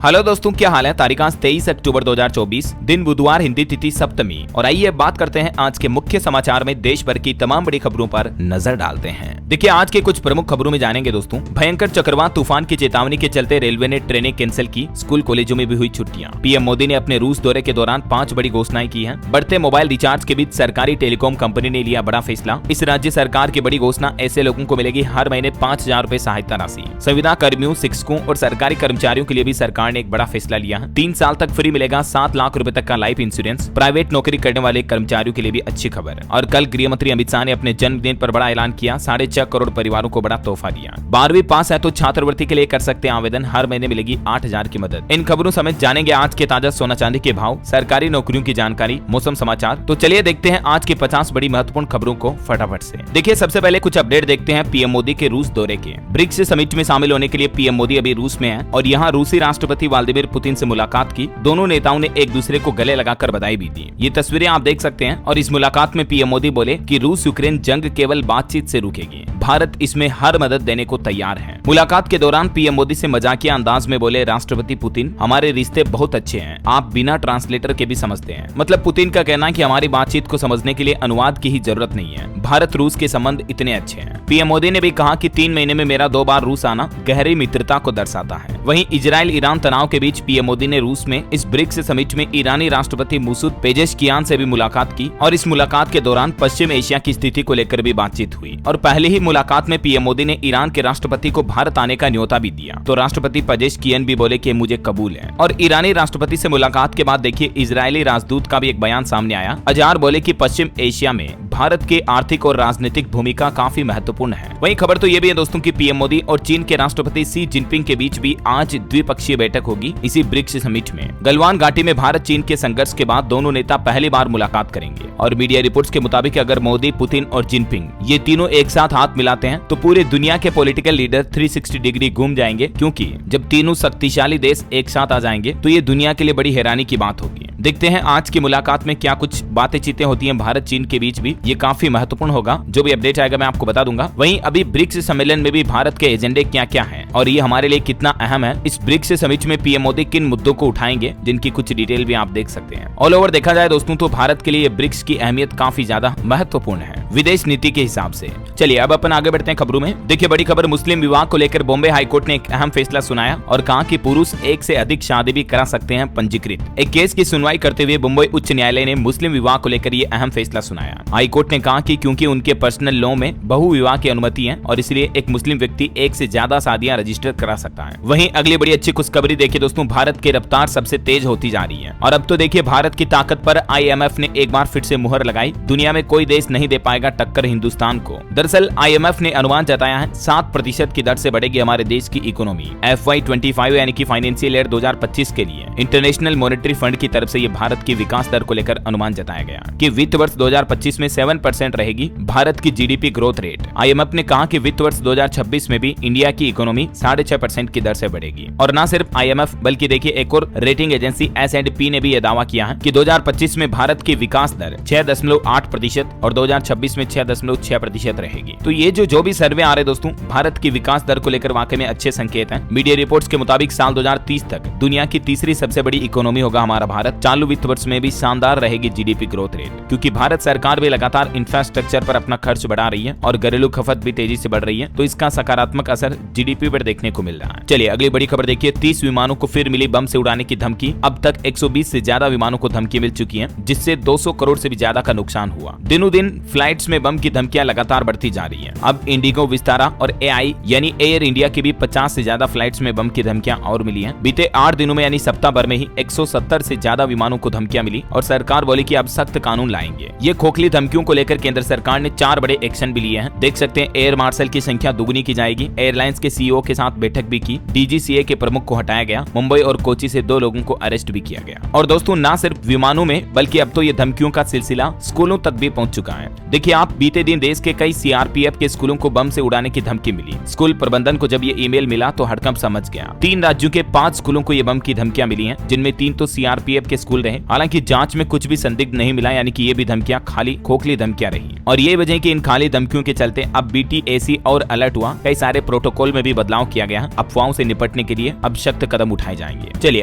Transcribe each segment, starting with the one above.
Hello दोस्तों, क्या हाल है। तारीख आज 23 अक्टूबर 2024, दिन बुधवार, हिंदी तिथि सप्तमी। और आइए बात करते हैं आज के मुख्य समाचार में देश भर की तमाम बड़ी खबरों पर नजर डालते हैं। देखिए, आज के कुछ प्रमुख खबरों में जानेंगे दोस्तों। भयंकर चक्रवात तूफान की चेतावनी के चलते रेलवे ने ट्रेनें कैंसिल की, स्कूल कॉलेजों में भी हुई छुट्टियां। पीएम मोदी ने अपने रूस दौरे के दौरान 5 बड़ी घोषणाएं की हैं। बढ़ते मोबाइल रिचार्ज के बीच सरकारी टेलीकॉम कंपनी ने लिया बड़ा फैसला। इस राज्य सरकार की बड़ी घोषणा, ऐसे लोगों को मिलेगी हर महीने 5,000 रुपए सहायता राशि। संविदा कर्मियों, शिक्षकों और सरकारी कर्मचारियों के लिए भी सरकार ने एक बड़ा फैसला लिया है। 3 साल तक फ्री मिलेगा 7 लाख रुपए तक का लाइफ इंश्योरेंस। प्राइवेट नौकरी करने वाले कर्मचारियों के लिए भी अच्छी खबर। और कल गृह मंत्री अमित शाह ने अपने जन्मदिन पर बड़ा ऐलान किया, 6.5 करोड़ परिवारों को बड़ा तोहफा दिया। 12वीं पास है तो छात्रवृत्ति के लिए कर सकते हैं आवेदन, हर महीने मिलेगी 8,000 की मदद। इन खबरों समेत जानेंगे आज के ताजा सोना चांदी के भाव, सरकारी नौकरियों की जानकारी, मौसम समाचार। तो चलिए देखते हैं आज की 50 बड़ी महत्वपूर्ण खबरों को फटाफट से। देखिए, सबसे पहले कुछ अपडेट देखते हैं पीएम मोदी के रूस दौरे के। ब्रिक्स समिट में शामिल होने के लिए पीएम मोदी अभी रूस में है और यहाँ रूसी राष्ट्रपति व्लादिमीर पुतिन से मुलाकात की। दोनों नेताओं ने एक दूसरे को गले लगाकर बधाई भी दी। ये तस्वीरें आप देख सकते हैं। और इस मुलाकात में पीएम मोदी बोले कि रूस यूक्रेन जंग केवल बातचीत से रुकेगी, भारत इसमें हर मदद देने को तैयार है। मुलाकात के दौरान पीएम मोदी से मजाकिया अंदाज में बोले राष्ट्रपति पुतिन, हमारे रिश्ते बहुत अच्छे हैं, आप बिना ट्रांसलेटर के भी समझते हैं। मतलब पुतिन का कहना है कि हमारी बातचीत को समझने के लिए अनुवाद की ही जरूरत नहीं है, भारत रूस के संबंध इतने अच्छे हैं। पीएम मोदी ने भी कहा कि 3 महीने में मेरा 2 बार रूस आना गहरी मित्रता को दर्शाता है। वहीं इजराइल ईरान तनाव के बीच पीएम मोदी ने रूस में इस ब्रिक्स समिट में ईरानी राष्ट्रपति मसूद पेजेशकियान से भी मुलाकात की। और इस मुलाकात के दौरान पश्चिम एशिया की स्थिति को लेकर भी बातचीत हुई। और पहले ही मुलाकात में पीएम मोदी ने ईरान के राष्ट्रपति को भारत आने का न्योता भी दिया। तो राष्ट्रपति पेजेशकियान भी बोले कि मुझे कबूल है। और ईरानी राष्ट्रपति से मुलाकात के बाद देखिए, इजरायली राजदूत का भी एक बयान सामने आया। अजार बोले कि पश्चिम एशिया में भारत के आर्थिक और राजनीतिक भूमिका काफी महत्वपूर्ण है। वहीं खबर तो ये भी है दोस्तों कि पीएम मोदी और चीन के राष्ट्रपति शी जिनपिंग के बीच भी आज द्विपक्षीय बैठक होगी इसी ब्रिक्स समिट में। गलवान घाटी में भारत चीन के संघर्ष के बाद दोनों नेता पहली बार मुलाकात करेंगे। और मीडिया रिपोर्ट्स के मुताबिक अगर मोदी, पुतिन और जिनपिंग ये तीनों एक साथ हाथ मिलाते हैं तो पूरे दुनिया के पॉलिटिकल लीडर 360 डिग्री घूम जाएंगे, क्योंकि जब तीनों शक्तिशाली देश एक साथ आ जाएंगे तो ये दुनिया के लिए बड़ी हैरानी की बात होगी। देखते हैं आज की मुलाकात में क्या कुछ बातें चीतें होती हैं भारत चीन के बीच भी, ये काफी महत्वपूर्ण होगा। जो भी अपडेट आएगा मैं आपको बता दूंगा। वहीं अभी ब्रिक्स सम्मेलन में भी भारत के एजेंडे क्या क्या हैं और ये हमारे लिए कितना अहम है, इस ब्रिक्स समिट में पीएम मोदी किन मुद्दों को उठाएंगे, जिनकी कुछ डिटेल भी आप देख सकते हैं। ऑल ओवर देखा जाए दोस्तों तो भारत के लिए ब्रिक्स की अहमियत काफी ज्यादा महत्वपूर्ण है विदेश नीति के हिसाब से। चलिए अब अपन आगे बढ़ते हैं खबरों में। देखिए, बड़ी खबर, मुस्लिम विवाह को लेकर बॉम्बे हाईकोर्ट ने एक अहम फैसला सुनाया और कहा कि पुरुष एक से अधिक शादी भी करा सकते हैं पंजीकृत। एक केस की सुनवाई करते हुए मुंबई उच्च न्यायालय ने मुस्लिम विवाह को लेकर ये अहम फैसला सुनाया। हाईकोर्ट ने कहा कि क्योंकि उनके पर्सनल लॉ में बहु विवाह की अनुमति है और इसलिए एक मुस्लिम व्यक्ति एक से ज्यादा शादियां रजिस्टर करा सकता है। वहीं अगली बड़ी अच्छी खुशखबरी देखिए दोस्तों, भारत की रफ्तार सबसे तेज होती जा रही है। और अब तो देखिए, भारत की ताकत पर IMF ने एक बार फिर से मुहर लगाई। दुनिया में कोई देश नहीं दे पाएगा टक्कर हिंदुस्तान को। दरअसल IMF ने अनुमान जताया है 7% की दर से बढ़ेगी हमारे देश की इकोनॉमी FY25 यानी कि फाइनेंशियल ईयर 2025 के लिए। इंटरनेशनल मॉनेटरी फंड की तरफ से ये भारत की विकास दर को लेकर अनुमान जताया गया कि वित्त वर्ष 2025 में 7% रहेगी भारत की GDP ग्रोथ रेट। IMF ने कहा कि वित्त वर्ष 2026 में भी इंडिया की इकोनॉमी 6.5% की दर से बढ़ेगी। और न सिर्फ IMF बल्कि देखिए, एक और रेटिंग एजेंसी S&P ने भी यह दावा किया है कि 2025 में भारत की विकास दर 6.8% और 2026 में 6.6% रहेगी। तो ये जो भी सर्वे आ रहे दोस्तों, भारत की विकास दर को लेकर वाकई में अच्छे संकेत हैं। मीडिया रिपोर्ट्स के मुताबिक साल 2030 तक दुनिया की तीसरी सबसे बड़ी इकोनॉमी होगा हमारा भारत। चालू वित्त वर्ष में भी शानदार रहेगी GDP ग्रोथ रेट, क्योंकि भारत सरकार भी लगातार इंफ्रास्ट्रक्चर पर अपना खर्च बढ़ा रही है और घरेलू खपत भी तेजी से बढ़ रही है। तो इसका सकारात्मक असर GDP पर देखने को मिल रहा है। चलिए अगली बड़ी खबर देखिए, 30 विमानों को फिर मिली बम से उड़ाने की धमकी। अब तक 120 से ज्यादा विमानों को धमकी मिल चुकी है, जिससे 200 करोड़ से भी ज्यादा का नुकसान हुआ। दिनों दिन फ्लाइट्स में बम की धमकियां लगातार बढ़ती जा रही है। अब इंडिगो, विस्तारा और AI यानी एयर इंडिया की भी 50 से ज्यादा फ्लाइट्स में बम की धमकियां और मिली हैं। बीते 8 दिनों में यानी सप्ताह भर में ही 170 से ज्यादा विमानों को धमकियां मिली और सरकार बोली कि अब सख्त कानून लाएंगे। ये खोखली धमकियों को लेकर केंद्र सरकार ने 4 बड़े एक्शन भी लिए हैं। देख सकते हैं, एयर मार्शल की संख्या दुगुनी की जाएगी, एयरलाइंस के CEO के साथ बैठक भी की, DGCA के प्रमुख को हटाया गया, मुंबई और कोची से 2 लोगों को अरेस्ट भी किया गया। और दोस्तों, न सिर्फ विमानों में बल्कि अब तो ये धमकियों का सिलसिला स्कूलों तक भी पहुंच चुका है। देखिए, आप बीते दिन देश के कई CRPF के स्कूलों को बम से उड़ाने की धमकी मिली। स्कूल प्रबंधन को जब ये ईमेल मिला तो हड़कंप समझ गया। 3 राज्यों के 5 स्कूलों को ये बम की धमकियां मिली हैं, जिनमें 3 तो CRPF के स्कूल रहे। हालांकि जांच में कुछ भी संदिग्ध नहीं मिला, यानी कि ये भी धमकियां खाली खोखली धमकियां रही। और ये वजह कि इन खाली धमकियों के चलते अब BTAC और अलर्ट हुआ। कई सारे प्रोटोकॉल में भी बदलाव बदलाव किया गया है। अफवाहों से निपटने के लिए अब सख्त कदम उठाए जाएंगे। चलिए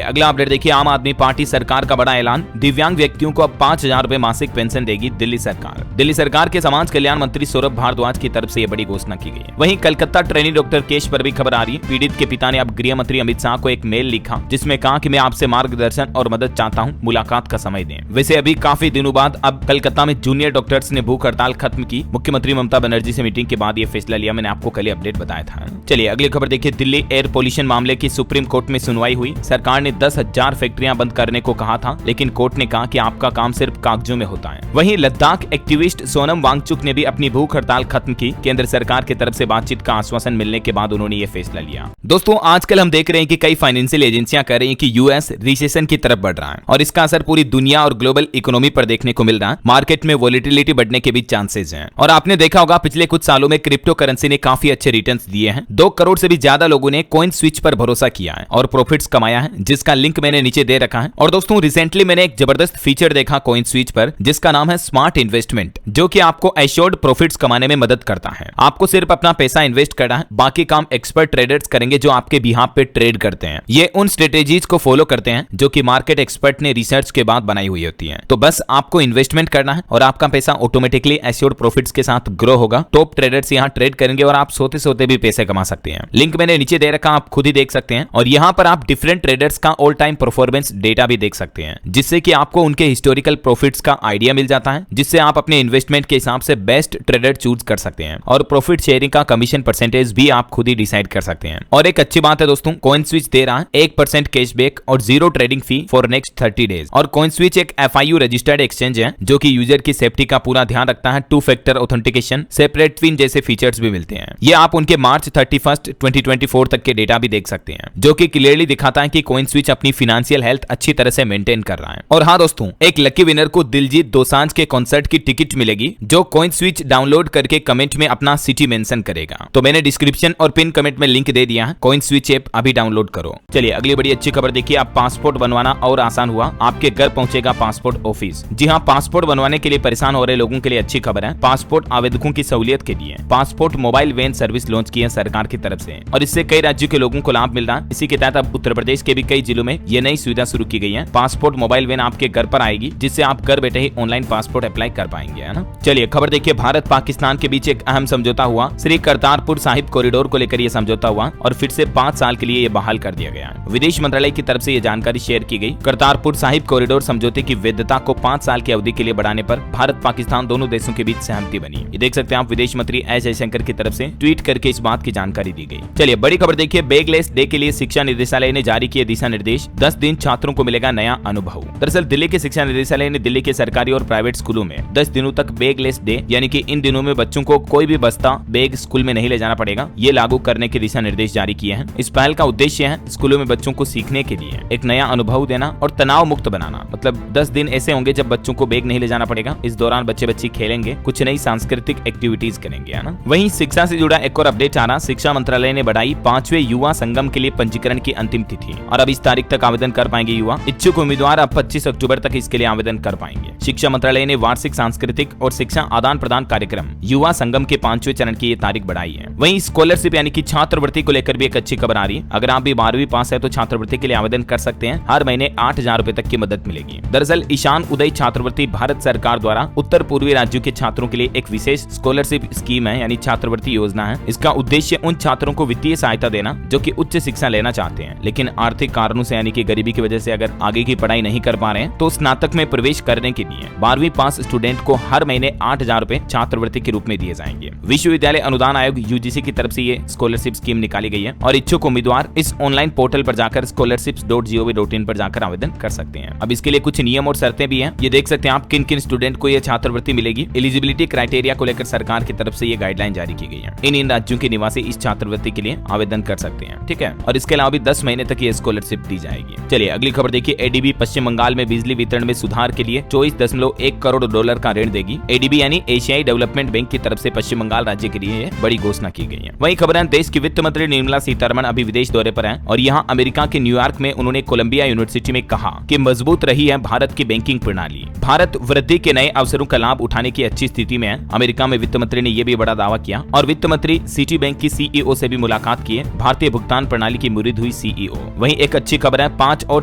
अगला अपडेट देखिए, आम आदमी पार्टी सरकार का बड़ा ऐलान, दिव्यांग व्यक्तियों को अब 5,000 रुपए मासिक पेंशन देगी दिल्ली सरकार। दिल्ली सरकार के समाज कल्याण मंत्री सौरभ भारद्वाज की तरफ से यह बड़ी घोषणा की गई है। वहीं कलकत्ता ट्रेनी डॉक्टर केस पर भी खबर आ रही है। पीड़ित के पिता ने अब गृह मंत्री अमित शाह को एक मेल लिखा जिसमें कहा कि मैं आपसे मार्गदर्शन और मदद चाहता हूं, मुलाकात का समय दें। वैसे अभी काफी दिनों बाद अब कलकत्ता में जूनियर डॉक्टर्स ने भूख हड़ताल खत्म की। मुख्यमंत्री ममता बनर्जी से मीटिंग के बाद यह फैसला लिया। मैंने आपको कल ही अपडेट बताया था। चलिए अगली खबर देखिए, दिल्ली एयर पोल्यूशन मामले की सुप्रीम कोर्ट में सुनवाई हुई। सरकार ने 10,000 फैक्ट्रियां बंद करने को कहा था, लेकिन कोर्ट ने कहा कि आपका काम सिर्फ कागजों में होता है। वहीं लद्दाख एक्टिविस्ट सोनम वांगचुक ने भी अपनी भूख हड़ताल खत्म की। केंद्र सरकार की तरफ से बातचीत का आश्वासन मिलने के बाद उन्होंने ये फैसला लिया। दोस्तों आजकल हम देख रहे हैं कि कई फाइनेंशियल एजेंसियां कह रही हैं कि यूएस रिसेशन की तरफ बढ़ रहा है और इसका असर पूरी दुनिया और ग्लोबल इकोनॉमी पर देखने को मिल रहा है। मार्केट में वोलेटिलिटी बढ़ने के भी चांसेस हैं और आपने देखा होगा पिछले कुछ सालों में क्रिप्टो करेंसी ने काफी अच्छे रिटर्न्स दिए हैं। 2 करोड़ से भी ज्यादा लोगों ने कॉइन स्विच पर भरोसा किया है और प्रॉफिट्स कमाया है, जिसका लिंक मैंने नीचे दे रखा है। और दोस्तों रिसेंटली मैंने एक जबरदस्त फीचर देखा कॉइन स्विच पर जिसका नाम है स्मार्ट इन्वेस्टमेंट, जो कि आपको एश्योर्ड प्रॉफिट्स कमाने में मदद करता है। आपको सिर्फ अपना पैसा इन्वेस्ट करना है, बाकी काम एक्सपर्ट ट्रेडर्स करेंगे जो आपके बिहाफ पे ट्रेड करते हैं। ये उन स्ट्रेटेजीज को फॉलो करते हैं जो कि मार्केट एक्सपर्ट ने रिसर्च के बाद बनाई हुई होती है। तो बस आपको इन्वेस्टमेंट करना है और आपका पैसा ऑटोमेटिकली एश्योर्ड प्रॉफिट्स के साथ ग्रो होगा। टॉप ट्रेडर्स यहाँ ट्रेड करेंगे और आप सोते सोते भी पैसे कमा सकते हैं। लिंक मैंने नीचे दे रखा, आप खुद ही देख सकते हैं। और यहाँ पर आप डिफरेंट ट्रेडर्स का ऑल टाइम परफॉर्मेंस डेटा भी देख सकते हैं, जिससे कि आपको उनके हिस्टोरिकल प्रॉफिट्स का आइडिया मिल जाता है, जिससे आप अपने इन्वेस्टमेंट के हिसाब से बेस्ट ट्रेडर चूज कर सकते हैं। और प्रॉफिट शेयरिंग का कमीशन परसेंटेज भी आप खुद ही डिसाइड कर सकते हैं। और एक अच्छी बात है दोस्तों, कॉइन स्विच दे रहा है 1% कैशबैक और 0 trading fee for next 30 days. और कॉइन स्विच एक FIU रजिस्टर्ड एक्सचेंज है जो कि यूजर की सेफ्टी का पूरा ध्यान रखता है। 2 फैक्टर ऑथेंटिकेशन, सेपरेट ट्विन जैसे फीचर्स भी मिलते हैं। ये आप उनके मार्च 31, 2024 तक के डेटा भी देख सकते हैं, जो कि क्लियरली दिखाता है कि कॉइन स्विच अपनी फाइनेंशियल हेल्थ अच्छी तरह से मेंटेन कर रहा है। और हाँ दोस्तों, एक लकी विनर को दिलजीत दोसांझ के कॉन्सर्ट की टिकट मिलेगी, जो कॉइन स्विच डाउनलोड करके कमेंट में अपना सिटी मेंशन करेगा। तो मैंने डिस्क्रिप्शन और पिन कमेंट में लिंक दे दिया है, कॉइन स्विच ऐप अभी डाउनलोड करो। चलिए अगली बड़ी अच्छी खबर देखिए, आप पासपोर्ट बनवाना और आसान हुआ, आपके घर पहुंचेगा पासपोर्ट ऑफिस। जी हाँ, पासपोर्ट बनवाने के लिए परेशान हो रहे लोगों के लिए अच्छी खबर है। पासपोर्ट आवेदकों की सहूलियत के लिए passport mobile van service launch की है सरकार की तरफ से और इससे कई राज्यों के लोगों को लाभ मिल रहा है। इसी के तहत अब उत्तर प्रदेश के भी कई जिलों में ये नई सुविधा शुरू की गई है। पासपोर्ट मोबाइल वैन आपके घर पर आएगी, जिससे आप घर बैठे ही ऑनलाइन पासपोर्ट अप्लाई कर पाएंगे, है ना। चलिए खबर देखिए, भारत पाकिस्तान के बीच एक अहम समझौता हुआ। श्री करतारपुर साहिब कॉरिडोर को लेकर यह समझौता हुआ और फिर से 5 साल के लिए यह बहाल कर दिया गया। विदेश मंत्रालय की तरफ से यह जानकारी शेयर की गई। करतारपुर साहिब कॉरिडोर समझौते की वैधता को 5 साल की अवधि के लिए बढ़ाने पर भारत पाकिस्तान दोनों देशों के बीच सहमति बनी। ये देख सकते हैं आप, विदेश मंत्री एस जयशंकर की तरफ से ट्वीट करके इस बात की जानकारी दी गई। चलिए बड़ी खबर देखिए, बैगलेस डे के लिए शिक्षा निदेशालय ने जारी किए दिशा निर्देश। 10 दिन छात्रों को मिलेगा नया अनुभव। दरअसल दिल्ली के शिक्षा निदेशालय ने दिल्ली के सरकारी और प्राइवेट स्कूलों में 10 दिनों तक बैगलेस डे, यानी कि इन दिनों में बच्चों को कोई भी बस्ता बैग स्कूल में नहीं ले जाना पड़ेगा, ये लागू करने के दिशा निर्देश जारी किए हैं। इस पहल का उद्देश्य है स्कूलों में बच्चों को सीखने के लिए एक नया अनुभव देना और तनाव मुक्त बनाना। मतलब 10 दिन ऐसे होंगे जब बच्चों को बैग नहीं ले जाना पड़ेगा। इस दौरान बच्चे खेलेंगे, कुछ नई सांस्कृतिक एक्टिविटीज करेंगे, है ना। वहीं शिक्षा से जुड़ा एक और अपडेट आ रहा, शिक्षा मंत्रालय ने बढ़ाई 5वें युवा संगम के लिए पंजीकरण की अंतिम तिथि और अब इस तारीख तक आवेदन कर पाएंगे युवा। इच्छुक उम्मीदवार अब 25 अक्टूबर तक इसके लिए आवेदन कर पाएंगे। शिक्षा मंत्रालय ने वार्षिक सांस्कृतिक और शिक्षा आदान प्रदान कार्यक्रम युवा संगम के 5वें चरण की ये तारीख बढ़ाई है। वहीं स्कॉलरशिप यानी कि छात्रवृत्ति को लेकर भी एक अच्छी खबर आ रही है। अगर आप भी 12वीं पास है तो छात्रवृत्ति के लिए आवेदन कर सकते हैं। हर महीने 8,000 रुपए तक की मदद मिलेगी। दरअसल ईशान उदय छात्रवृत्ति भारत सरकार द्वारा उत्तर पूर्वी राज्यों के छात्रों के लिए एक विशेष स्कॉलरशिप स्कीम है, यानी छात्रवृत्ति योजना है। इसका उद्देश्य उन छात्रों को वित्तीय सहायता देना जो कि उच्च शिक्षा लेना चाहते हैं, लेकिन आर्थिक कारणों से यानी कि गरीबी की वजह से अगर आगे की पढ़ाई नहीं कर पा रहे हैं, तो स्नातक में प्रवेश करने के लिए 12वीं पास स्टूडेंट को हर महीने 8,000 रुपए छात्रवृत्ति के रूप में दिए जाएंगे। विश्वविद्यालय अनुदान आयोग UGC की तरफ से ये स्कॉलरशिप स्कीम निकाली गई है और इच्छुक उम्मीदवार इस ऑनलाइन पोर्टल पर जाकर scholarships.gov.in पर जाकर आवेदन कर सकते हैं। अब इसके लिए कुछ नियम और शर्तें भी हैं। ये देख सकते हैं आप किन किन स्टूडेंट को ये छात्रवृत्ति मिलेगी। एलिजिबिलिटी क्राइटेरिया को लेकर सरकार की तरफ से ये गाइडलाइन जारी की गई है। इन राज्यों के निवासी इस छात्रवृत्ति के लिए आवेदन कर सकते हैं, ठीक है। और इसके अलावा भी 10 महीने तक ये स्कॉलरशिप दी जाएगी। चलिए अगली खबर देखिए, ADB पश्चिम बंगाल में बिजली वितरण में सुधार के लिए 24 $1.1 करोड़ का ऋण देगी। एडीबी यानी एशियाई डेवलपमेंट बैंक की तरफ से पश्चिम बंगाल राज्य के लिए बड़ी घोषणा की गई है। वहीं खबर है, देश की वित्त मंत्री निर्मला सीतारमण अभी विदेश दौरे पर हैं और यहाँ अमेरिका के न्यूयॉर्क में उन्होंने कोलंबिया यूनिवर्सिटी में कहा कि मजबूत रही है भारत की बैंकिंग प्रणाली। भारत वृद्धि के नए अवसरों का लाभ उठाने की अच्छी स्थिति में है। अमेरिका में वित्त मंत्री ने यह भी बड़ा दावा किया और वित्त मंत्री सिटी बैंक की सीईओ से भी मुलाकात की है। भारतीय भुगतान प्रणाली की मुरीद हुई सीईओ। वहीं एक अच्छी खबर है, 5 और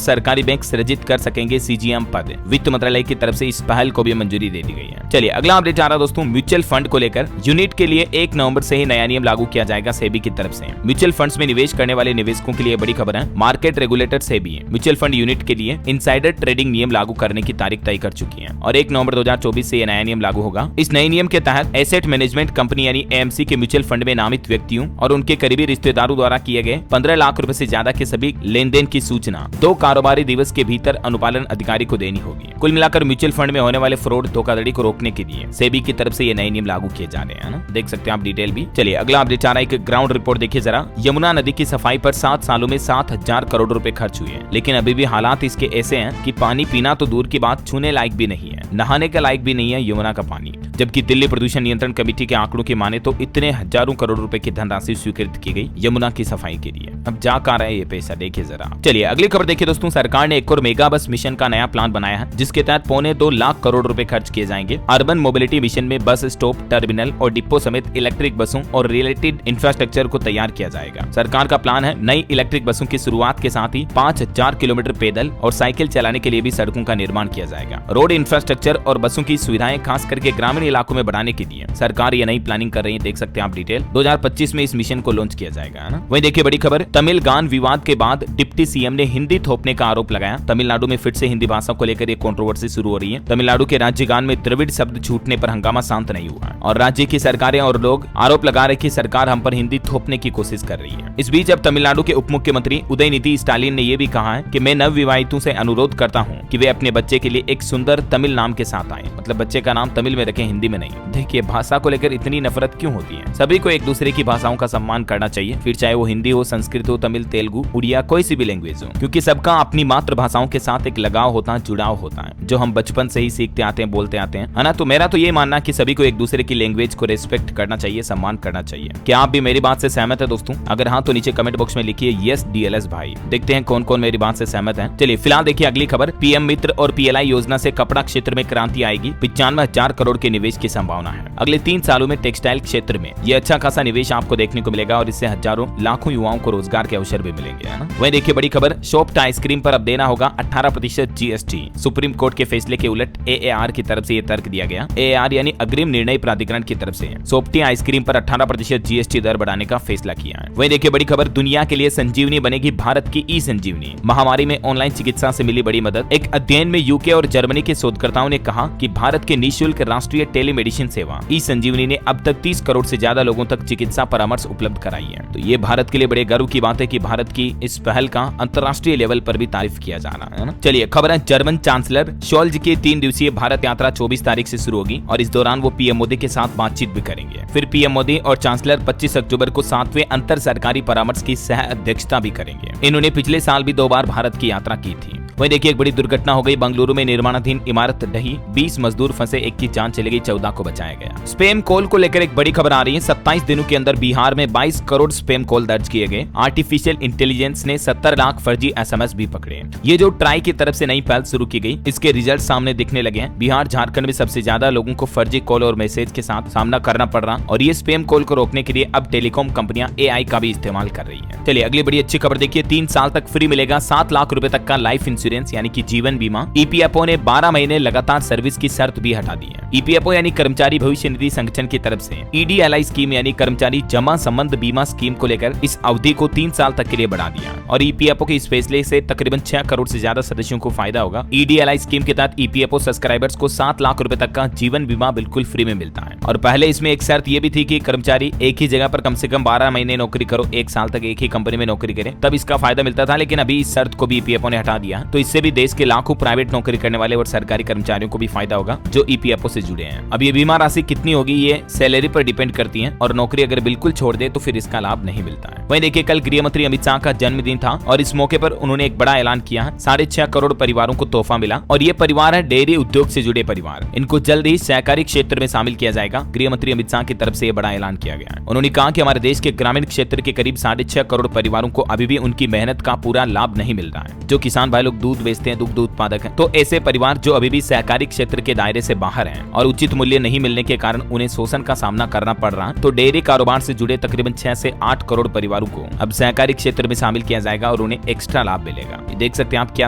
सरकारी बैंक सृजित कर सकेंगे सीजीएम पद। वित्त मंत्रालय की तरफ से इस पहल को भी मंजूरी दे दी गई है। चलिए अगला अपडेट आ रहा दोस्तों, म्यूचुअल फंड को लेकर यूनिट के लिए 1 नवंबर से ही नया नियम लागू किया जाएगा सेबी की तरफ से। म्यूचुअल फंड्स में निवेश करने वाले निवेशकों के लिए बड़ी खबर है, market regulator SEBI mutual fund unit के लिए इनसाइडर ट्रेडिंग नियम लागू करने की तारीख तय कर चुकी है और 1 नवंबर 2024 से यह नया नियम लागू होगा। इस नए नियम के तहत एसेट मैनेजमेंट कंपनी यानी एएमसी के म्यूचुअल फंड में नामित व्यक्तियों और उनके करीबी रिश्तेदारों द्वारा किए गए 15 लाख रुपए से ज्यादा के सभी लेन देन की सूचना 2 कारोबारी दिवस के भीतर अनुपालन अधिकारी को देनी होगी। कुल मिलाकर म्यूचुअल फंड में होने वाले फ्रॉड धोखाधड़ी को रोकने के लिए सेबी की तरफ से ये नए नियम लागू किए जा रहे हैं ना, देख सकते हैं आप डिटेल भी। चलिए अगला अपडेट आ रहा है, एक ग्राउंड रिपोर्ट देखिए जरा। यमुना नदी की सफाई पर 7 सालों में 7,000 करोड़ रुपए खर्च हुए हैं, लेकिन अभी भी हालात इसके ऐसे हैं कि पानी पीना तो दूर की बात, छूने लायक भी नहीं है, नहाने के लायक भी नहीं है यमुना का पानी। जबकि दिल्ली प्रदूषण नियंत्रण कमेटी के आंकड़ों की माने तो इतने हजारों करोड़ रुपए की धनराशि स्वीकृत की गई यमुना की सफाई के लिए। अब जा कहां रहा है ये पैसा, देखिए जरा। चलिए अगली खबर देखिए दोस्तों, सरकार ने एक और मेगा बस मिशन का नया प्लान बनाया है, जिसके तहत 2.25 लाख करोड़ रुपए खर्च किए जाएंगे। अर्बन मोबिलिटी मिशन में बस स्टॉप, टर्मिनल और डिपो समेत इलेक्ट्रिक बसों और रिलेटेड इंफ्रास्ट्रक्चर को तैयार किया जाएगा। सरकार का प्लान है नई इलेक्ट्रिक बसों की शुरुआत के साथ ही 5,000 किलोमीटर पैदल और साइकिल चलाने के लिए भी सड़कों का निर्माण किया जाएगा। रोड इंफ्रास्ट्रक्चर और बसों की सुविधाएं खास करके ग्रामीण इलाकों में बढ़ाने के लिए सरकार ये नई प्लानिंग कर रही है, देख सकते हैं आप डिटेल। 2025 में इस मिशन को लॉन्च किया जाएगा, है ना। वहीं देखिए बड़ी खबर, तमिल गान विवाद के बाद डिप्टी सीएम ने हिंदी थोपने का आरोप लगाया। तमिलनाडु में फिर से हिंदी भाषा को लेकर एक कंट्रोवर्सी शुरू हो रही है। तमिलनाडु के राज्य गान में द्रविड़ शब्द छूटने पर हंगामा शांत नहीं हुआ और राज्य की सरकारें और लोग आरोप लगा रहे कि सरकार हम पर हिंदी थोपने की कोशिश कर रही है। इस बीच अब तमिलनाडु के उप मुख्यमंत्री उदयनिधि स्टालिन ने यह भी कहा है कि मैं नवविवाहितों से अनुरोध करता हूं कि वे अपने बच्चे के लिए एक सुंदर तमिल नाम के साथ आएं, मतलब बच्चे का नाम तमिल में रखें, हिंदी में नहीं। देखिए भाषा को लेकर इतनी नफरत क्यों होती है? सभी को एक दूसरे की भाषाओं का सम्मान करना चाहिए, फिर चाहे वो हिंदी हो, संस्कृत हो, तमिल, तेलुगु, उड़िया, कोई सी भी लैंग्वेज हो, क्योंकि सबका अपनी मातृभाषाओं के साथ एक लगाव होता है, जुड़ाव होता है, जो हम बचपन से ही सीखते आते हैं, बोलते आते हैं, है ना। तो मेरा तो ये मानना कि सभी को एक दूसरे की लैंग्वेज को रेस्पेक्ट करना चाहिए, सम्मान करना चाहिए। क्या आप भी मेरी बात से सहमत है दोस्तों? अगर हाँ तो नीचे कमेंट बॉक्स में लिखिए यस डीएलएस भाई। देखते हैं कौन कौन मेरी बात से सहमत है। चलिए फिलहाल देखिए अगली खबर, पीएम मित्र और पीएलआई योजना से कपड़ा क्षेत्र में क्रांति आएगी। 95,000 करोड़ के निवेश की संभावना है। अगले 3 सालों में टेक्सटाइल क्षेत्र में ये अच्छा खासा निवेश आपको देखने को मिलेगा और इससे हजारों लाखों युवाओं को रोजगार के अवसर भी मिलेंगे, है ना। वहीं देखिए बड़ी खबर, सॉफ्ट आइसक्रीम पर अब देना होगा 18% जीएसटी। सुप्रीम कोर्ट के फैसले के उलट एएआर की तरफ से यह तर्क दिया गया। एएआर यानी अग्रिम निर्णय प्राधिकरण की तरफ से सॉफ्टी आइसक्रीम पर 18% जीएसटी दर बढ़ाने का फैसला किया है। वहीं देखिए बड़ी खबर, दुनिया के लिए संजीवनी बनेगी भारत की ई संजीवनी। महामारी में ऑनलाइन चिकित्सा से मिली बड़ी मदद। एक अध्ययन में यूके और जर्मनी के शोधकर्ताओं ने कहा कि भारत के निःशुल्क राष्ट्रीय टेलीमेडिसिन सेवा ई संजीवनी ने अब तक 30 करोड़ से ज्यादा लोगों तक चिकित्सा परामर्श उपलब्ध कराई है। तो ये भारत के लिए बड़े गर्व की बात है कि भारत की इस पहल का अंतर्राष्ट्रीय लेवल पर भी तारीफ किया जा रहा है ना। चलिए खबर है, जर्मन चांसलर शोल्ज की 3 दिवसीय भारत यात्रा 24 तारीख से शुरू होगी और इस दौरान वो पीएम मोदी के साथ बातचीत भी करेंगे। फिर पीएम मोदी और चांसलर 25 अक्टूबर को 7वें अंतर सरकारी परामर्श की सह अध्यक्षता भी करेंगे। इन्होंने पिछले साल भी 2 बार भारत की यात्रा की थी। वहीं देखिए एक बड़ी दुर्घटना हो गई, बेंगलुरु में निर्माणाधीन इमारत ढही, 20 मजदूर फंसे, 1 की जान चली गई, 14 को बचाया गया। स्पैम कॉल को लेकर एक बड़ी खबर आ रही है। 27 दिनों के अंदर बिहार में 22 करोड़ स्पैम कॉल दर्ज किए गए। आर्टिफिशियल इंटेलिजेंस ने 70 लाख फर्जी एसएमएस भी पकड़े। ये जो ट्राई की तरफ से नई पहल शुरू की गई, इसके रिजल्ट सामने दिखने लगे हैं। बिहार झारखंड में सबसे ज्यादा लोगों को फर्जी कॉल और मैसेज के साथ सामना करना पड़ रहा और ये स्पैम कॉल को रोकने के लिए अब टेलीकॉम कंपनियां एआई का भी इस्तेमाल कर रही है। चलिए अगली बड़ी अच्छी खबर देखिए, 3 साल तक फ्री मिलेगा 7 लाख रुपए तक का लाइफ इंश्योरेंस यानी कि जीवन बीमा। ईपीएफओ ने 12 महीने लगातार सर्विस की शर्त भी हटा दी है। ईपीएफओ यानी कर्मचारी भविष्य निधि संगठन की तरफ से ईडीएलआई स्कीम यानी कर्मचारी जमा संबंध बीमा स्कीम को लेकर इस अवधि को 3 साल तक के लिए बढ़ा दिया और ईपीएफओ के इस फैसले से तकरीबन 6 करोड़ से ज्यादा सदस्यों को फायदा होगा। ईडीएलआई स्कीम के तहत ईपीएफओ सब्सक्राइबर्स को 7 लाख रुपए तक का जीवन बीमा बिल्कुल फ्री में मिलता है और पहले इसमें एक शर्त यह भी थी कि कर्मचारी एक ही जगह पर कम से कम 12 महीने नौकरी करो, 1 साल तक एक ही कंपनी में नौकरी करें, तब इसका फायदा मिलता था। लेकिन अभी इस शर्त को भी ईपीएफओ ने हटा दिया। तो इससे भी देश के लाखों प्राइवेट नौकरी करने वाले और सरकारी कर्मचारियों को भी फायदा होगा जो ईपीएफओ से जुड़े हैं। अब ये बीमा राशि कितनी होगी ये सैलरी पर डिपेंड करती है और नौकरी अगर बिल्कुल छोड़ दे तो फिर इसका लाभ नहीं मिलता है। वहीं देखिए कल गृह मंत्री अमित शाह का जन्मदिन था और इस मौके पर उन्होंने एक बड़ा ऐलान किया है। 6.5 करोड़ परिवारों को तोहफा मिला और ये परिवार है डेयरी उद्योग से जुड़े परिवार। इनको जल्द ही सहकारी क्षेत्र में शामिल किया जाएगा। गृह मंत्री अमित शाह की तरफ से यह बड़ा ऐलान किया गया है। उन्होंने कहा कि हमारे देश के ग्रामीण क्षेत्र के करीब 6.5 करोड़ परिवारों को अभी भी उनकी मेहनत का पूरा लाभ नहीं मिल रहा है। जो किसान भाई लोग दूध बेचते हैं, दुग्ध उत्पादक हैं, तो ऐसे परिवार जो अभी भी सहकारी क्षेत्र के दायरे से बाहर हैं और उचित मूल्य नहीं मिलने के कारण उन्हें शोषण का सामना करना पड़ रहा है, तो डेयरी कारोबार से जुड़े तकरीबन 6 से 8 करोड़ परिवारों को अब सहकारी क्षेत्र में शामिल किया जाएगा और उन्हें एक्स्ट्रा लाभ मिलेगा। देख सकते हैं आप क्या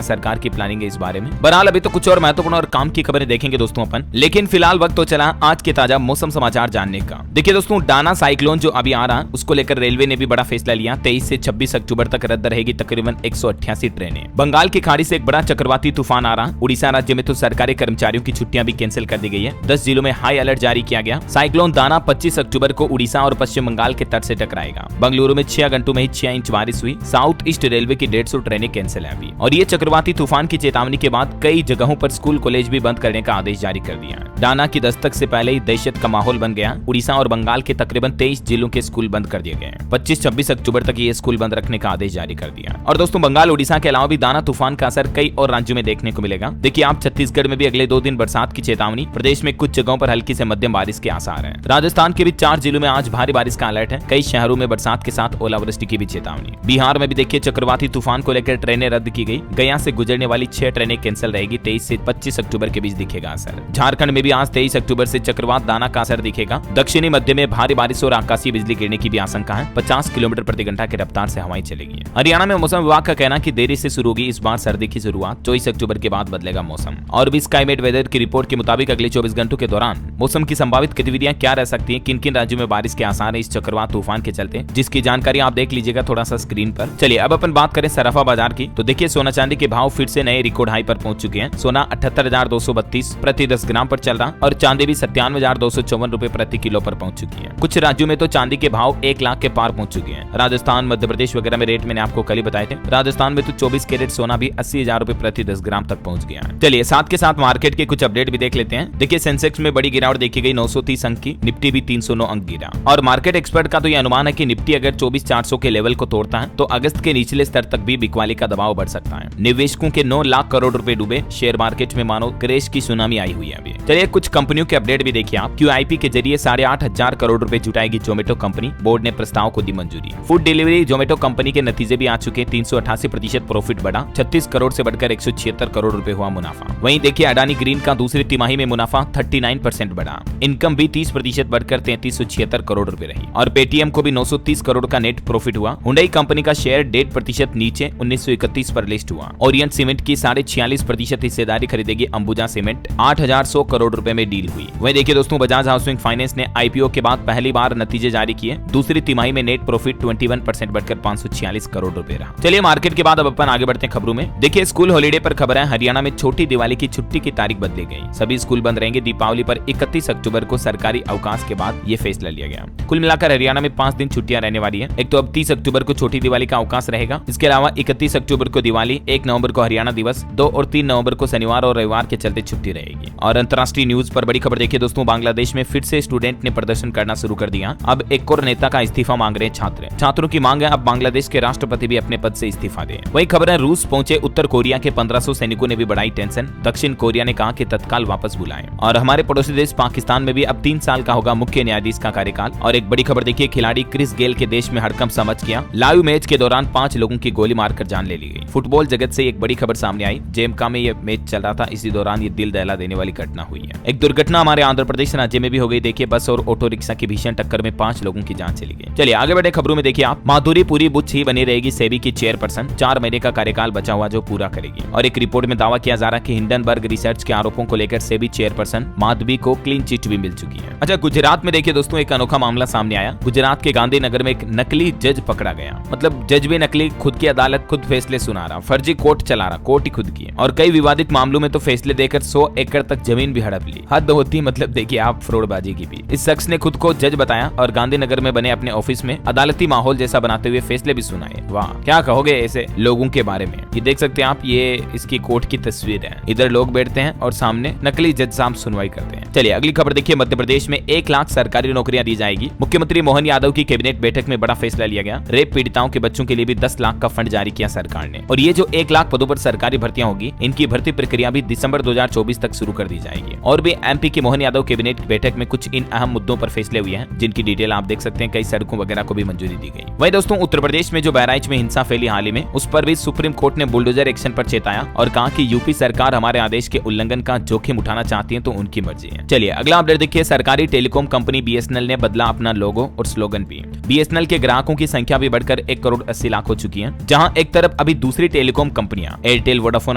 सरकार की प्लानिंग है इस बारे में। बहरहाल अभी तो कुछ और महत्वपूर्ण और काम की खबरें देखेंगे दोस्तों अपन, लेकिन फिलहाल वक्त तो चला आज के ताजा मौसम समाचार जानने का। देखिए दोस्तों, डाना साइक्लोन जो अभी आ रहा है उसको लेकर रेलवे ने भी बड़ा फैसला लिया। 23 से 26 अक्टूबर तक रद्द रहेगी तकरीबन 188 ट्रेनें। बंगाल की खाड़ी से एक बड़ा चक्रवाती तूफान आ रहा। उड़ीसा राज्य में तो सरकारी कर्मचारियों की छुट्टियां भी कैंसिल कर दी गई है। 10 जिलों में हाई अलर्ट जारी किया गया। साइक्लोन दाना 25 अक्टूबर को उड़ीसा और पश्चिम बंगाल के तट से टकराएगा। बेंगलुरु में 6 घंटों में ही 6 इंच बारिश हुई। साउथ ईस्ट रेलवे की 150 ट्रेनें कैंसिल है अभी। और ये चक्रवाती तूफान की चेतावनी के बाद कई जगहों पर स्कूल कॉलेज भी बंद करने का आदेश जारी कर दिया है। डाना की दस्तक से पहले ही दहशत का माहौल बन गया। उड़ीसा और बंगाल के तकरीबन 23 जिलों के स्कूल बंद कर दिए गए। 25-26 अक्टूबर तक ये स्कूल बंद रखने का आदेश जारी कर दिया। और दोस्तों, बंगाल उड़ीसा के अलावा भी दाना तूफान का असर कई और राज्यों में देखने को मिलेगा। देखिए आप, छत्तीसगढ़ में भी अगले 2 दिन बरसात की चेतावनी। प्रदेश में कुछ जगहों पर हल्की से मध्यम बारिश के आसार हैं। राजस्थान के भी 4 जिलों में आज भारी बारिश का अलर्ट है। कई शहरों में बरसात के साथ ओलावृष्टि की भी चेतावनी। बिहार में भी देखिए चक्रवाती तूफान को लेकर ट्रेनें रद्द की गई। गया से गुजरने वाली 6 ट्रेनें कैंसिल रहेगी। 23 से 25 अक्टूबर के बीच दिखेगा असर। झारखंड में भी आज 23 अक्टूबर से चक्रवात दाना का असर दिखेगा। दक्षिणी मध्य में भारी बारिश और आकाशीय बिजली गिरने की भी आशंका है। 50 किलोमीटर प्रति घंटा की रफ्तार से हवाएं चलेगी। हरियाणा में मौसम विभाग का कहना कि देरी से शुरू होगी इस बार सर्दी की शुरुआत। 24 अक्टूबर के बाद बदलेगा मौसम। और भी स्काईमेट वेदर की रिपोर्ट के मुताबिक अगले 24 घंटों के दौरान मौसम की संभावित गतिविधियां क्या रह सकती हैं, किन किन राज्यों में बारिश के आसार है इस चक्रवात तूफान के चलते, जिसकी जानकारी आप देख लीजिएगा थोड़ा सा स्क्रीन पर। चलिए अब अपन बात करें सराफा बाजार की। तो देखिए सोना चांदी के भाव फिर से नए रिकॉर्ड हाई पर पहुंच चुके हैं। सोना 78,232 प्रति 10 ग्राम पर चल रहा और चांदी भी 97,254 रुपए प्रति किलो पर पहुंच चुकी है। कुछ राज्यों में तो चांदी के भाव 1 लाख के पार पहुंच चुके हैं। राजस्थान, मध्य प्रदेश वगैरह में रेट मैंने आपको कल ही बताए थे। राजस्थान में तो 24 कैरेट सोना भी 80,000 रुपए प्रति 10 ग्राम तक पहुंच गया है। चलिए साथ के साथ मार्केट के कुछ अपडेट भी देख लेते हैं। देखिए सेंसेक्स में बड़ी गिरावट देखी गई 930 अंक की। निफ्टी भी 309 अंक गिरा। और मार्केट एक्सपर्ट का तो यह अनुमान है कि निफ्टी अगर 24,400 के लेवल को तोड़ता है तो अगस्त के निचले स्तर तक भी बिकवाली का दबाव बढ़ सकता है। निवेशकों के 9 लाख करोड़ रुपए डूबे। शेयर मार्केट में मानो क्रेश की सुनामी आई हुई है अभी। चलिए कुछ कंपनियों के अपडेट भी देखिए आप। QIP के जरिए 8,500 करोड़ रुपए जुटाएगी जोमेटो कंपनी। बोर्ड ने प्रस्ताव को दी मंजूरी। फूड डिलीवरी जोमेटो कंपनी के नतीजे भी आ चुके। 388% प्रॉफिट बढ़ा। 36 करोड़ से बढ़कर 176 करोड़ रुपए हुआ मुनाफा। वहीं देखिए अडानी ग्रीन का दूसरी तिमाही में मुनाफा 39% बढ़ा। इनकम भी 30% बढ़कर 3376 करोड़ रुपए रही। और पेटीएम को भी 930 करोड़ का नेट प्रॉफिट हुआ। हुंडई कंपनी का शेयर 1.5% नीचे 1931 पर लिस्ट हुआ। ओरिएंट सीमेंट की 46.5% हिस्सेदारी खरीदेगी अंबुजा सीमेंट। 8,100 करोड़ रुपए में डील हुई। वहीं देखिए दोस्तों, बजाज हाउसिंग फाइनेंस ने IPO के बाद पहली बार नतीजे जारी किए। दूसरी तिमाही में नेट प्रॉफिट 21% बढ़कर 546 करोड़ रुपए रहा। चलिए मार्केट के बाद अब अपन आगे बढ़ते हैं खबरों में। देखिए स्कूल हॉलीडे पर खबर है। हरियाणा में छोटी दिवाली की छुट्टी की तारीख बदली गई। सभी स्कूल बंद रहेंगे। दीपावली पर 31 अक्टूबर को सरकारी अवकाश के बाद ये फैसला लिया गया। कुल मिलाकर हरियाणा में 5 दिन छुट्टियां रहने वाली है। एक तो अब 30 अक्टूबर को छोटी दिवाली का अवकाश रहेगा। इसके अलावा 31 अक्टूबर को दिवाली, 1 नवंबर को हरियाणा दिवस, 2 और 3 नवंबर को शनिवार और रविवार के चलते छुट्टी रहेगी। और अंतर्राष्ट्रीय न्यूज पर बड़ी खबर देखिए दोस्तों, बांग्लादेश में फिर से स्टूडेंट ने प्रदर्शन करना शुरू कर दिया। अब एक और नेता का इस्तीफा मांग रहे छात्र। छात्रों की मांग है अब बांग्लादेश के राष्ट्रपति भी अपने पद से इस्तीफा दें। वही खबर है, रूस पहुंचे उत्तर कोरिया के 1500 सैनिकों ने भी बढ़ाई टेंशन। दक्षिण कोरिया ने कहा कि तत्काल वापस बुलाएं। और हमारे पड़ोसी देश पाकिस्तान में भी अब 3 साल का होगा मुख्य न्यायाधीश का कार्यकाल। और एक बड़ी खबर देखिए, खिलाड़ी क्रिस गेल के देश में हड़कंप सा मच गया। लाइव मैच के दौरान 5 लोगों की गोली मारकर जान ले ली गई। फुटबॉल जगत से एक बड़ी खबर सामने आई। जेमका में यह मैच चल रहा था, इसी दौरान ये दिल दहला देने वाली घटना हुई है। एक दुर्घटना हमारे आंध्र प्रदेश राज्य में भी हो गई। देखिए बस और ऑटो रिक्शा की भीषण टक्कर में 5 लोगों की जान चली गई। चलिए आगे बढ़े खबरों में। देखिए आप, माधुरी पुरी बुच्च ही बनी रहेगी सेबी की चेयरपर्सन। 4 महीने का कार्यकाल बचा हुआ जो पूरा करेगी। और एक रिपोर्ट में दावा किया जा रहा है कि हिंडनबर्ग रिसर्च के आरोपों को लेकर सेबी चेयरपर्सन माधवी को क्लीन चिट भी मिल चुकी है। अच्छा, गुजरात में देखिए दोस्तों एक अनोखा मामला सामने आया। गुजरात के गांधीनगर में एक नकली जज पकड़ा गया। मतलब जज भी नकली, खुद की अदालत, खुद फैसले सुना रहा, फर्जी कोर्ट चला रहा, कोर्ट ही खुद की है। और कई विवादित मामलों में तो फैसले देकर 100 एकड़ तक जमीन भी हड़प ली। हद होती मतलब देखिए आप फ्रॉडबाजी की भी। इस शख्स ने खुद को जज बताया और गांधीनगर में बने अपने ऑफिस में अदालती माहौल जैसा बनाते हुए फैसले भी सुनाए। वाह, क्या कहोगे ऐसे लोगों के बारे में। ये देख सकते सकते हैं आप, ये इसकी कोर्ट की तस्वीर है। इधर लोग बैठते हैं और सामने नकली जज साहब सुनवाई करते हैं। चलिए अगली खबर देखिए, मध्य प्रदेश में 1 लाख सरकारी नौकरियां दी जाएगी। मुख्यमंत्री मोहन यादव की कैबिनेट बैठक में बड़ा फैसला लिया गया। रेप पीड़िताओं के बच्चों के लिए भी 10 लाख का फंड जारी किया सरकार ने। और ये जो 1 लाख पदों पर सरकारी भर्तियां होगी, इनकी भर्ती प्रक्रिया भी दिसंबर 2024 तक शुरू कर दी जाएगी। और भी एमपी की मोहन यादव कैबिनेट बैठक में कुछ इन अहम मुद्दों पर फैसले हुए हैं, जिनकी डिटेल आप देख सकते हैं। कई सड़कों वगैरह को भी मंजूरी दी गई। वहीं दोस्तों उत्तर प्रदेश में जो बहराइच में हिंसा फैली हाल ही में, उस पर भी सुप्रीम कोर्ट ने बुलडोजर एक्शन पर चेताया और कहा कि यूपी सरकार हमारे आदेश के उल्लंघन का जोखिम उठाना चाहती है तो उनकी मर्जी है। चलिए अगला अपडेट देखिए, सरकारी टेलीकॉम कंपनी बीएसएनएल ने बदला अपना लोगो और स्लोगन भी। बीएसएनएल के ग्राहकों की संख्या भी बढ़कर 1 करोड़ 80 लाख हो चुकी है। जहां एक तरफ अभी दूसरी टेलीकॉम कंपनियां एयरटेल, वोडाफोन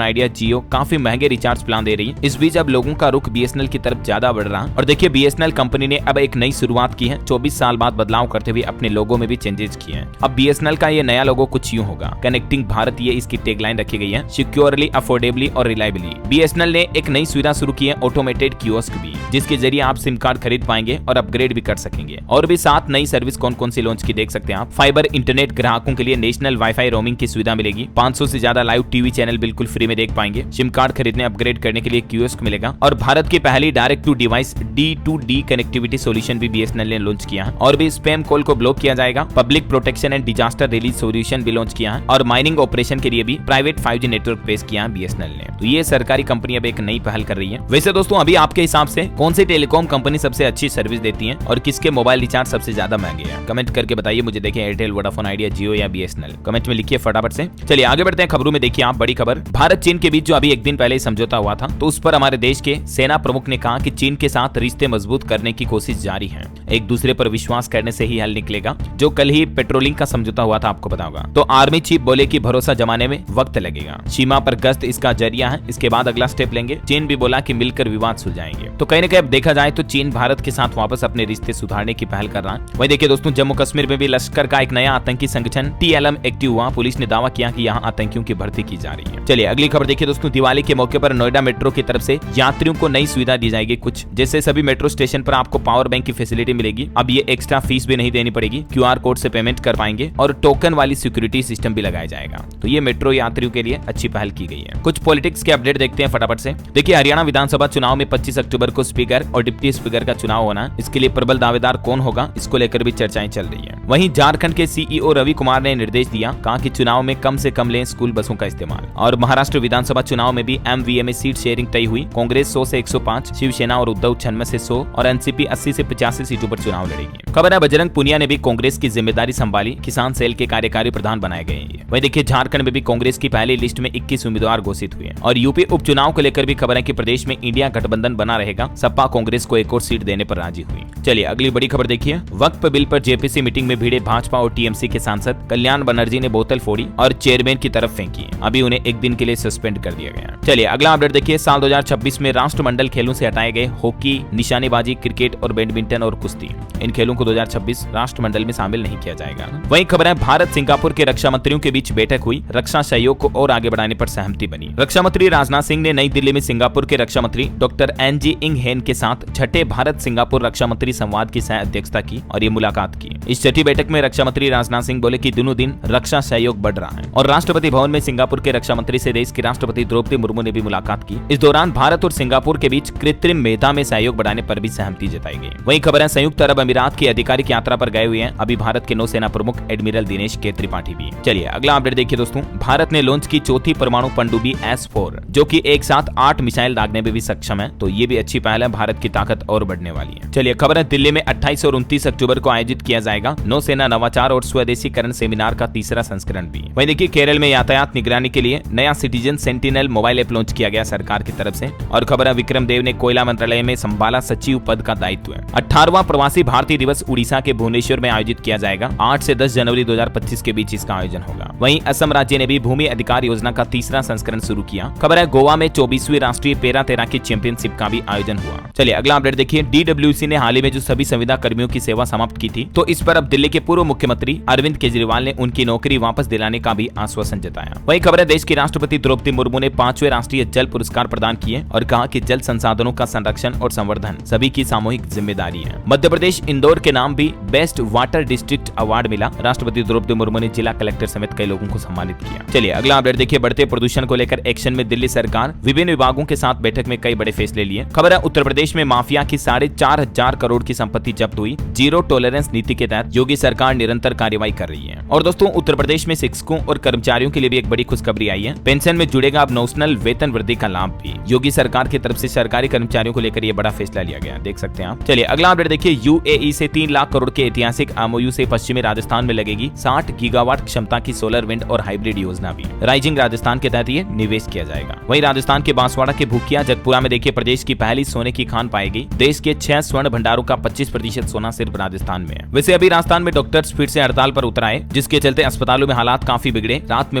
आइडिया, जियो काफी महंगे रिचार्ज प्लान दे रही है। इस बीच अब लोगों का रुख बीएसएनएल की तरफ ज्यादा बढ़ रहा है। और देखिए बीएसएनएल कंपनी ने अब एक नई शुरुआत की है। 24 साल बाद बदलाव करते हुए अपने लोगो में भी चेंजेस किए हैं। अब बीएसएनएल का ये नया लोगो कुछ यूं होगा, कनेक्टिंग भारत, ये इसकी टैगलाइन रखी गई है, सिक्योरली, अफोर्डेबली और रिलायबली। बीएसएनएल ने एक नई सुविधा शुरू की है, ऑटोमेटेड कियोस्क भी, जिसके जरिए आप सिम कार्ड खरीद पाएंगे और अपग्रेड भी कर सकेंगे। और भी 7 नई सर्विस कौन कौन सी लॉन्च की देख सकते हैं आप। फाइबर इंटरनेट ग्राहकों के लिए नेशनल वाईफाई रोमिंग की सुविधा मिलेगी। 500 से ज्यादा लाइव टीवी चैनल बिल्कुल फ्री में देख पाएंगे। सिम कार्ड खरीदने अपग्रेड करने के लिए कियोस्क मिलेगा। और भारत की पहली direct to device D2D connectivity solution भी बीएसएनएल ने लॉन्च किया है। और भी स्पैम कॉल को ब्लॉक किया जाएगा। Public protection and disaster release solution भी लॉन्च किया है। और माइनिंग ऑपरेशन के लिए भी प्राइवेट 5G नेटवर्क पेश किया है बीएसएनएल ने। तो ये सरकारी कंपनी अब एक नई पहल कर रही है। वैसे दोस्तों अभी आपके हिसाब से कौन सी टेलीकॉम कंपनी सबसे अच्छी सर्विस देती है और किसके मोबाइल रिचार्ज सबसे ज्यादा महंगे हैं, कमेंट करके बताइए मुझे। देखिए एयरटेल, वोडाफोन आइडिया, जियो या बीएसएनएल, कमेंट में लिखिए फटाफट से। चलिए आगे बढ़ते हैं खबरों में। देखिए आप बड़ी खबर, भारत चीन के बीच जो अभी एक दिन पहले समझौता हुआ था, तो उस पर हमारे देश के सेना प्रमुख ने कहा कि चीन के साथ रिश्ते मजबूत करने की कोशिश जारी है। एक दूसरे पर विश्वास करने से ही हल निकलेगा। जो कल ही पेट्रोलिंग का समझौता हुआ था, आपको पता होगा। तो आर्मी चीफ बोले कि भरोसा जमाने में वक्त लगेगा। सीमा पर गश्त इसका जरिया है, इसके बाद अगला स्टेप लेंगे। चीन भी बोला कि मिलकर विवाद सुलझाएंगे। तो कहीं ना कहीं अब देखा जाए तो चीन भारत के साथ वापस अपने रिश्ते सुधारने की पहल कर रहा है। वहीं देखिए दोस्तों जम्मू कश्मीर में भी लश्कर का एक नया आतंकी संगठन TLM एक्टिव हुआ। पुलिस ने दावा किया कि यहाँ आतंकियों की भर्ती की जा रही है। चलिए अगली खबर देखिए दोस्तों, दिवाली के मौके पर नोएडा मेट्रो की तरफ से यात्रियों को नई सुविधा दी जाएगी। कुछ जैसे सभी मेट्रो स्टेशन पर आपको पावर बैंक की फैसिलिटी मिलेगी। अब ये एक्स्ट्रा फीस भी नहीं देनी पड़ेगी। QR कोड से पेमेंट कर पाएंगे और टोकन वाली सिक्योरिटी सिस्टम भी लगाया जाएगा। तो ये मेट्रो यात्रियों के लिए अच्छी पहल की गई है। कुछ पॉलिटिक्स के अपडेट देखते हैं फटाफट से। देखिए हरियाणा विधानसभा चुनाव में 25 अक्टूबर को स्पीकर और डिप्टी स्पीकर का चुनाव होना है। इसके लिए प्रबल दावेदार कौन होगा, इसको लेकर भी चर्चाएं चल रही है। वहीं झारखंड के CEO रवि कुमार ने निर्देश दिया, कहा कि चुनाव में कम से कम लें स्कूल बसों का इस्तेमाल। और महाराष्ट्र विधानसभा चुनाव में भी MVA में सीट शेयरिंग तय हुई। कांग्रेस 100 से 105, शिवसेना और उद्धव 96 से 100 और एनसीपी 80 से 85 सीटों पर चुनाव लड़ेगी। खबर है बजरंग पुनिया ने भी कांग्रेस की जिम्मेदारी संभाली, किसान सेल के कार्यकारी प्रधान बनाए गए हैं। वहीं देखिए झारखंड में भी कांग्रेस की पहली लिस्ट में 21 उम्मीदवार घोषित हुए। और यूपी उपचुनाव को लेकर भी खबर है कि प्रदेश में इंडिया गठबंधन बना रहेगा। सपा कांग्रेस को एक और सीट देने पर राजी हुई। चलिए अगली बड़ी खबर देखिए, वक्फ बिल पर जेपीसी मीटिंग में भिड़े भाजपा और टीएमसी के सांसद कल्याण बनर्जी ने बोतल फोड़ी और चेयरमैन की तरफ फेंकी। अभी उन्हें एक दिन के लिए सस्पेंड कर दिया गया। चलिए अगला अपडेट देखिए, साल 2026 में राष्ट्रमंडल खेलों से हटाए गए हॉकी, निशानेबाजी, क्रिकेट और बैडमिंटन और कुश्ती। इन खेलों को 2026 राष्ट्रमंडल में शामिल नहीं किया जाएगा। वहीं खबर है भारत सिंगापुर के रक्षा मंत्रियों के बीच बैठक हुई। रक्षा सहयोग को और आगे बढ़ाने पर सहमति बनी। रक्षा मंत्री राजनाथ सिंह ने नई दिल्ली में सिंगापुर के रक्षा मंत्री डॉक्टर NG इंग हेन के साथ छठे भारत सिंगापुर रक्षा मंत्री संवाद की सह अध्यक्षता की और ये मुलाकात की। इस छठी बैठक में रक्षा मंत्री राजनाथ सिंह बोले कि दिनों दिन रक्षा सहयोग बढ़ रहा है। और राष्ट्रपति भवन में सिंगापुर के रक्षा मंत्री से देश की राष्ट्रपति द्रौपदी मुर्मू ने भी मुलाकात की। इस दौरान भारत और सिंगापुर के बीच कृत्रिम मेधा में सहयोग बढ़ाने पर भी सहमति जताई गई। वहीं खबर है संयुक्त अरब अमीरात की आधिकारिक यात्रा पर गए हुए हैं अभी भारत के नौसेना प्रमुख एडमिरल दिनेश के त्रिपाठी भी। चलिए अगला अपडेट देखिए दोस्तों, भारत ने लॉन्च की चौथी परमाणु पनडुब्बी S4 जो कि एक साथ 8 मिसाइल दागने में भी सक्षम है। तो ये भी अच्छी पहल है, भारत की ताकत और बढ़ने वाली है। चलिए खबर है दिल्ली में 28 और 29 अक्टूबर को आयोजित किया जाएगा नौसेना नवाचार और स्वदेशीकरण सेमिनार का तीसरा संस्करण भी। वहीं देखिए केरल में यातायात निगरानी के लिए नया citizen sentinel mobile app launch किया गया सरकार की तरफ से। और खबर है विक्रम देव ने कोयला मंत्रालय में संभाला सचिव पद का दायित्व। 18वां प्रवासी भारतीय दिवस उड़ीसा के भुवनेश्वर में आयोजित किया जाएगा। 8 से 10 जनवरी 2025 के बीच इसका आयोजन होगा। वहीं असम राज्य ने भी भूमि अधिकार योजना का तीसरा संस्करण शुरू किया। खबर है गोवा में 24वीं राष्ट्रीय पैरा तैराकी चैंपियनशिप का भी आयोजन हुआ। चलिए अगला अपडेट देखिए, DWC ने हाल ही में जो सभी संविदा कर्मियों की सेवा समाप्त की थी, तो इस पर अब दिल्ली के पूर्व मुख्यमंत्री अरविंद केजरीवाल ने उनकी नौकरी वापस दिलाने का भी आश्वासन जताया। वहीं खबर है देश की राष्ट्रपति द्रौपदी मुर्मू ने 5वें राष्ट्रीय जल पुरस्कार प्रदान किए और कहा कि जल संसाधनों का संरक्षण और संवर्धन सभी की सामूहिक जिम्मेदारी है। मध्य प्रदेश इंदौर के नाम भी बेस्ट वाटर डिस्ट्रिक्ट अवार्ड मिला। राष्ट्रपति द्रौपदी मुर्मू ने जिला कलेक्टर समेत कई लोगों को सम्मानित किया। चलिए अगला अपडेट अपडेट देखिए, बढ़ते प्रदूषण को लेकर एक्शन में दिल्ली सरकार, विभिन्न विभागों के साथ बैठक में कई बड़े फैसले लिए। खबर है उत्तर प्रदेश में माफिया की 4,500 करोड़ की संपत्ति जब्त हुई। जीरो टॉलरेंस नीति के तहत योगी सरकार निरंतर कार्रवाई कर रही है। और दोस्तों, उत्तर प्रदेश में शिक्षकों और कर्मचारियों के लिए भी एक बड़ी खुशखबरी आई है। पेंशन में जुड़ेगा अब नॉमिनल वेतन वृद्धि का लाभ भी। योगी सरकार की तरफ से सरकारी कर्मचारियों को लेकर यह बड़ा फैसला लिया गया, देख सकते हैं आप। चलिए अगला अपडेट देखिए, यूएई से 3 लाख करोड़ के ऐतिहासिक एमओयू से पश्चिमी राजस्थान में लगेगी 60 गीगावाट क्षमता की सोलर विंड और हाइब्रिड योजना भी। राइजिंग राजस्थान के तहत ये निवेश किया जाएगा। वहीं राजस्थान के बांसवाड़ा के भूकिया जगपुरा में देखिए, प्रदेश की पहली सोने की खान पाएगी। देश के 6 स्वर्ण भंडारों का 25% सोना सिर्फ राजस्थान में है। वैसे अभी राजस्थान में डॉक्टर्स फिर से हड़ताल पर उतर आए, जिसके चलते अस्पतालों में हालात काफी बिगड़े। रात में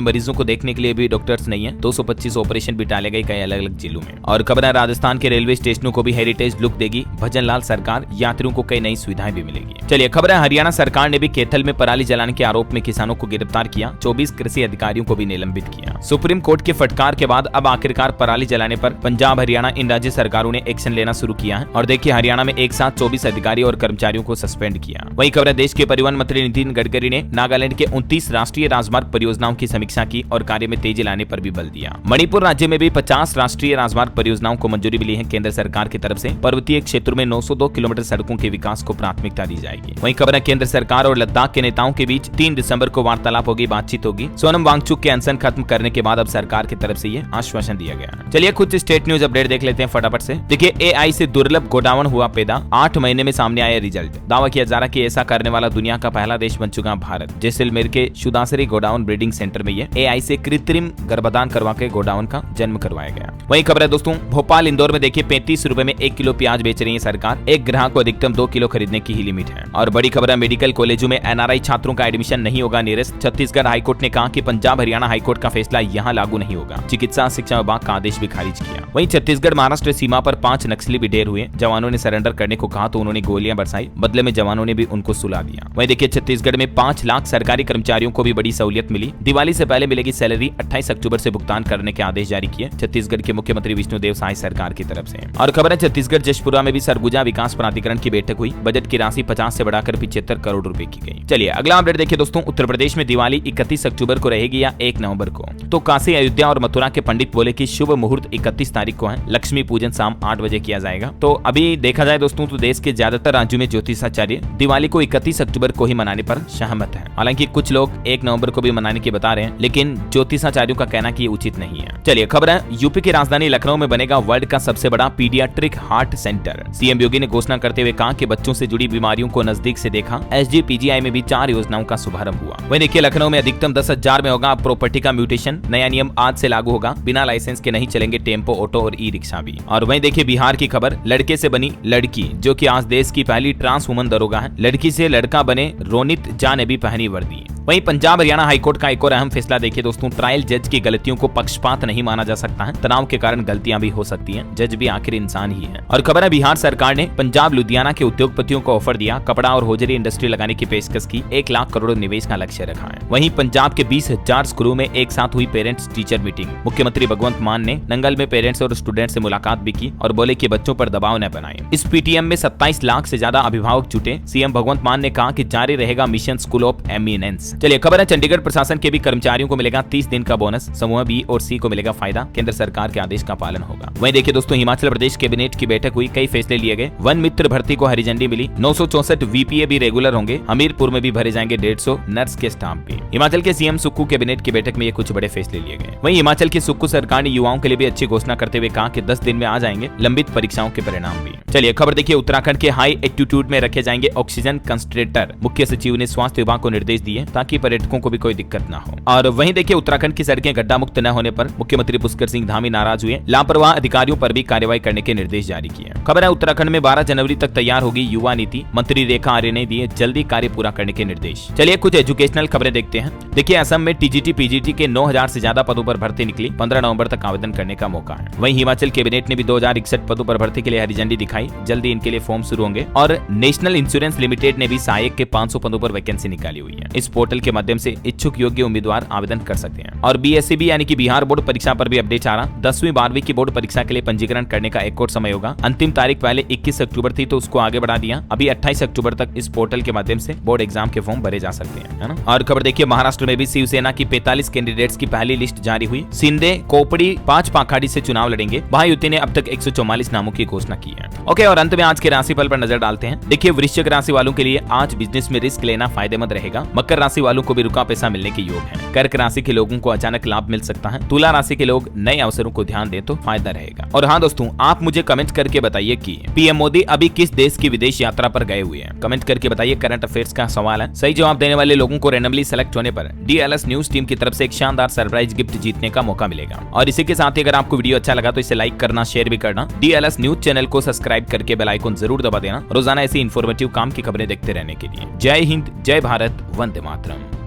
मरीजों को देखने के लिए भी डॉक्टर्स नहीं है। 225 ऑपरेशन भी टाले गए कई अलग अलग जिलों में। और खबर है राजस्थान के रेलवे स्टेशनों को भी हेरिटेज लुक देगी भजन लाल सरकार, यात्रियों को कई नई सुविधाएं भी मिलेगी। चलिए खबर है हरियाणा सरकार ने भी कैथल में पराली जलाने के आरोप में किसानों को गिरफ्तार किया। 24 कृषि अधिकारियों को भी निलंबित किया। सुप्रीम कोर्ट के फटकार के बाद अब आखिरकार पराली जलाने पर पंजाब हरियाणा इन राज्य सरकारों ने एक्शन लेना शुरू किया है। और देखिए हरियाणा में एक साथ 24 अधिकारी और कर्मचारियों को सस्पेंड किया। वहीं खबर है देश के परिवहन मंत्री नितिन गडकरी ने नागालैंड के 29 राष्ट्रीय राजमार्ग परियोजनाओं की समीक्षा की और कार्य में तेजी लाने पर भी बल दिया। मणिपुर राज्य में भी 50 राष्ट्रीय राजमार्ग परियोजनाओं को मंजूरी मिली है केंद्र सरकार की तरफ से। पर्वतीय क्षेत्रों में 902 किलोमीटर सड़कों के विकास को प्राथमिकता दी जाएगी। वहीं खबर है केंद्र सरकार और लद्दाख के नेताओं के बीच 3 दिसंबर को वार्तालाप होगी, बातचीत होगी। सोनम वांगचुक के अनशन खत्म करने के बाद अब सरकार की तरफ से ये आश्वासन दिया गया। चलिए कुछ स्टेट न्यूज अपडेट देख लेते हैं फटाफट से। देखिए एआई से दुर्लभ गोडाउन हुआ पैदा, 8 महीने में सामने आया रिजल्ट। दावा किया जा रहा कि ऐसा करने वाला दुनिया का पहला देश बन चुका भारत। जैसलमेर के शुदासरी गोडाउन ब्रीडिंग सेंटर में ये एआई से कृत्रिम गर्भदान करवा के गोडाउन का जन्म करवाया गया। वही खबर है दोस्तों, भोपाल इंदौर में देखिए 35 रुपए में 1 किलो प्याज बेच रही है सरकार। एक ग्राहक को अधिकतम 2 किलो खरीदने की ही लिमिट है। और बड़ी खबर है मेडिकल कॉलेजों में एनआरआई छात्रों का एडमिशन नहीं होगा निरस्त। छत्तीसगढ़ हाईकोर्ट ने कहा कि पंजाब हरियाणा हाईकोर्ट का फैसला यहां लागू नहीं होगा। चिकित्सा शिक्षा विभाग का आदेश भी खारिज किया। वहीं छत्तीसगढ़ महाराष्ट्र सीमा पर 5 नक्सली भी ढेर हुए। जवानों ने सरेंडर करने को कहा तो उन्होंने गोलियां बरसाई, बदले में जवानों ने भी उनको सुला दिया। वहीं देखिए छत्तीसगढ़ में 5 लाख सरकारी कर्मचारियों को भी बड़ी सहूलियत मिली। दिवाली से पहले मिलेगी सैलरी, 28 अक्टूबर से भुगतान करने के आदेश जारी किए छत्तीसगढ़ के मुख्यमंत्री विष्णुदेव साय सरकार की तरफ से। और खबर है छत्तीसगढ़ जशपुरा में भी सरगुजा विकास प्राधिकरण की बैठक हुई। बजट की राशि 50 से बढ़ाकर 75 करोड़ रुपए की गई। चलिए अगला अपडेट देखिए दोस्तों, उत्तर प्रदेश में दिवाली 31 अक्टूबर को रहेगी या 1 नवंबर को। तो काशी, अयोध्या और मथुरा के पंडित बोले कि शुभ मुहूर्त 31 तारीख को है। लक्ष्मी पूजन शाम 8 बजे किया जाएगा। तो अभी देखा जाए दोस्तों तो देश के ज्यादातर राज्यों में ज्योतिषाचार्य दिवाली को 31 अक्टूबर को ही मनाने पर सहमत है। हालांकि कुछ लोग 1 नवंबर को भी मनाने की बता रहे हैं, लेकिन ज्योतिषाचार्यों का कहना कि ये उचित नहीं है। चलिए खबर है यूपी की राजधानी लखनऊ में बनेगा वर्ल्ड का सबसे बड़ा पीडियाट्रिक हार्ट सेंटर। सीएम योगी ने घोषणा करते हुए कहा कि बच्चों से जुड़ी बीमारियों को नजदीक से देखा। एसजीपीजीआई में भी 4 योजनाओं का शुभारंभ हुआ। वहीं देखिए लखनऊ में अधिकतम 10,000 में होगा प्रॉपर्टी का म्यूटेशन। नया नियम आज से लागू होगा। बिना लाइसेंस के नहीं चलेंगे टेम्पो, ऑटो और ई रिक्शा भी। और वहीं देखिए बिहार की खबर, लड़के से बनी लड़की, जो कि आज देश की पहली ट्रांस वुमन दरोगा है। लड़की से लड़का बने रोनित झा ने भी पहनी वर्दी। वहीं पंजाब हरियाणा हाईकोर्ट का एक और अहम फैसला देखिए दोस्तों, ट्रायल जज की गलतियों को पक्षपात नहीं माना जा सकता है। तनाव के कारण गलतियां भी हो सकती हैं। जज भी आखिर इंसान ही है। और खबर है बिहार सरकार ने पंजाब लुधियाना के उद्योगपतियों को ऑफर दिया। कपड़ा और होजरी इंडस्ट्री लगाने की पेशकश की। 1 लाख करोड़ निवेश का लक्ष्य रखा है। वहीं पंजाब के 20,000 स्कूलों में एक साथ हुई पेरेंट्स टीचर मीटिंग। मुख्यमंत्री भगवंत मान ने नंगल में पेरेंट्स और स्टूडेंट से मुलाकात भी की और बोले कि बच्चों पर दबाव न बनाएं। इस पीटीएम में 27 लाख से ज्यादा अभिभावक जुटे। सीएम भगवंत मान ने कहा कि जारी रहेगा मिशन स्कूल ऑफ एमिनेंस। चलिए खबर है चंडीगढ़ प्रशासन के भी कर्मचारियों को मिलेगा 30 दिन का बोनस। समूह बी और सी को मिलेगा फायदा। केंद्र सरकार के आदेश का पालन होगा। वहीं देखिए दोस्तों हिमाचल प्रदेश कैबिनेट की बैठक हुई। कई फैसले लिए गए। वन मित्र भर्ती को हरी झंडी मिली। 964 वीपीए भी रेगुलर होंगे। हमीरपुर में भी भरे जाएंगे 150 नर्स के स्टाफ भी। हिमाचल के सीएम सुक्खू कैबिनेट की बैठक में ये कुछ बड़े फैसले लिए गए। वहीं हिमाचल की सुक्खू सरकार ने युवाओं के लिए भी अच्छी घोषणा करते हुए कहा कि 10 दिन में आ जाएंगे लंबित परीक्षाओं के परिणाम भी। चलिए खबर देखिए उत्तराखंड के हाई एल्टीट्यूड में रखे जाएंगे ऑक्सीजन कंसंट्रेटर। मुख्य सचिव ने स्वास्थ्य विभाग को निर्देश दिए ताकि पर्यटकों को भी कोई दिक्कत न हो। और वहीं देखिए उत्तराखंड की सड़कें गड्ढा मुक्त न होने पर मुख्यमंत्री पुष्कर सिंह धामी नाराज हुए। लापरवाह अधिकारियों पर भी कार्रवाई करने के निर्देश जारी किए। खबर है उत्तराखंड में 12 जनवरी तक तैयार होगी युवा नीति। मंत्री रेखा आर्य ने दिए जल्दी कार्य पूरा करने के निर्देश। चलिए कुछ एजुकेशनल खबरें देखते हैं। देखिए असम में टीजीटी पीजीटी के 9,000 से ज्यादा पदों पर भर्ती निकली। 15 नवंबर तक आवेदन करने का मौका है। वहीं हिमाचल कैबिनेट ने भी 2061 पदों पर भर्ती के लिए हरी झंडी दिखाई। जल्दी इनके लिए फॉर्म शुरू होंगे। और नेशनल इंश्योरेंस लिमिटेड ने भी सहायक के 500 पदों पर वैकेंसी निकाली हुई है। इस पोर्टल पोर्टल के माध्यम से इच्छुक योग्य उम्मीदवार आवेदन कर सकते हैं। और BSCB यानी कि बिहार बोर्ड परीक्षा पर भी अपडेट आ रहा। 10वीं 12वीं की बोर्ड परीक्षा के लिए पंजीकरण करने का एक और समय होगा। अंतिम तारीख पहले 21 अक्टूबर थी, तो उसको आगे बढ़ा दिया। अभी 28 अक्टूबर तक इस पोर्टल के माध्यम से बोर्ड एग्जाम के फॉर्म भरे जा सकते हैं, है ना। और खबर देखिए, महाराष्ट्र में भी शिवसेना की 45 कैंडिडेट्स की पहली लिस्ट जारी हुई। शिंदे, कोपड़ी, 5 पाखाड़ी से चुनाव लड़ेंगे। महायुति ने अब तक 144 नामों की घोषणा की है। ओके, और अंत में आज के राशिफल पर नजर डालते हैं। देखिए, वृश्चिक राशि वालों के लिए आज बिजनेस में रिस्क लेना फायदेमंद रहेगा। मकर राशि वालों को भी रुका पैसा मिलने के योग है। कर्क राशि के लोगों को अचानक लाभ मिल सकता है। तुला राशि के लोग नए अवसरों को ध्यान दें तो फायदा रहेगा। और हाँ दोस्तों, आप मुझे कमेंट करके बताइए कि पीएम मोदी अभी किस देश की विदेश यात्रा पर गए हुए हैं। कमेंट करके बताइए। करंट अफेयर्स का सवाल है। सही जवाब देने वाले लोगों को रैंडमली सेलेक्ट होने पर DLS न्यूज टीम की तरफ से एक शानदार सरप्राइज गिफ्ट जीतने का मौका मिलेगा। और इसी के साथ ही अगर आपको वीडियो अच्छा लगा तो इसे लाइक करना, शेयर भी करना। DLS न्यूज चैनल को सब्सक्राइब करके बेल आइकन जरूर दबा देना, रोजाना ऐसी इन्फॉर्मेटिव काम की खबरें देखते रहने के लिए। जय हिंद, जय भारत, वंदे मातरम।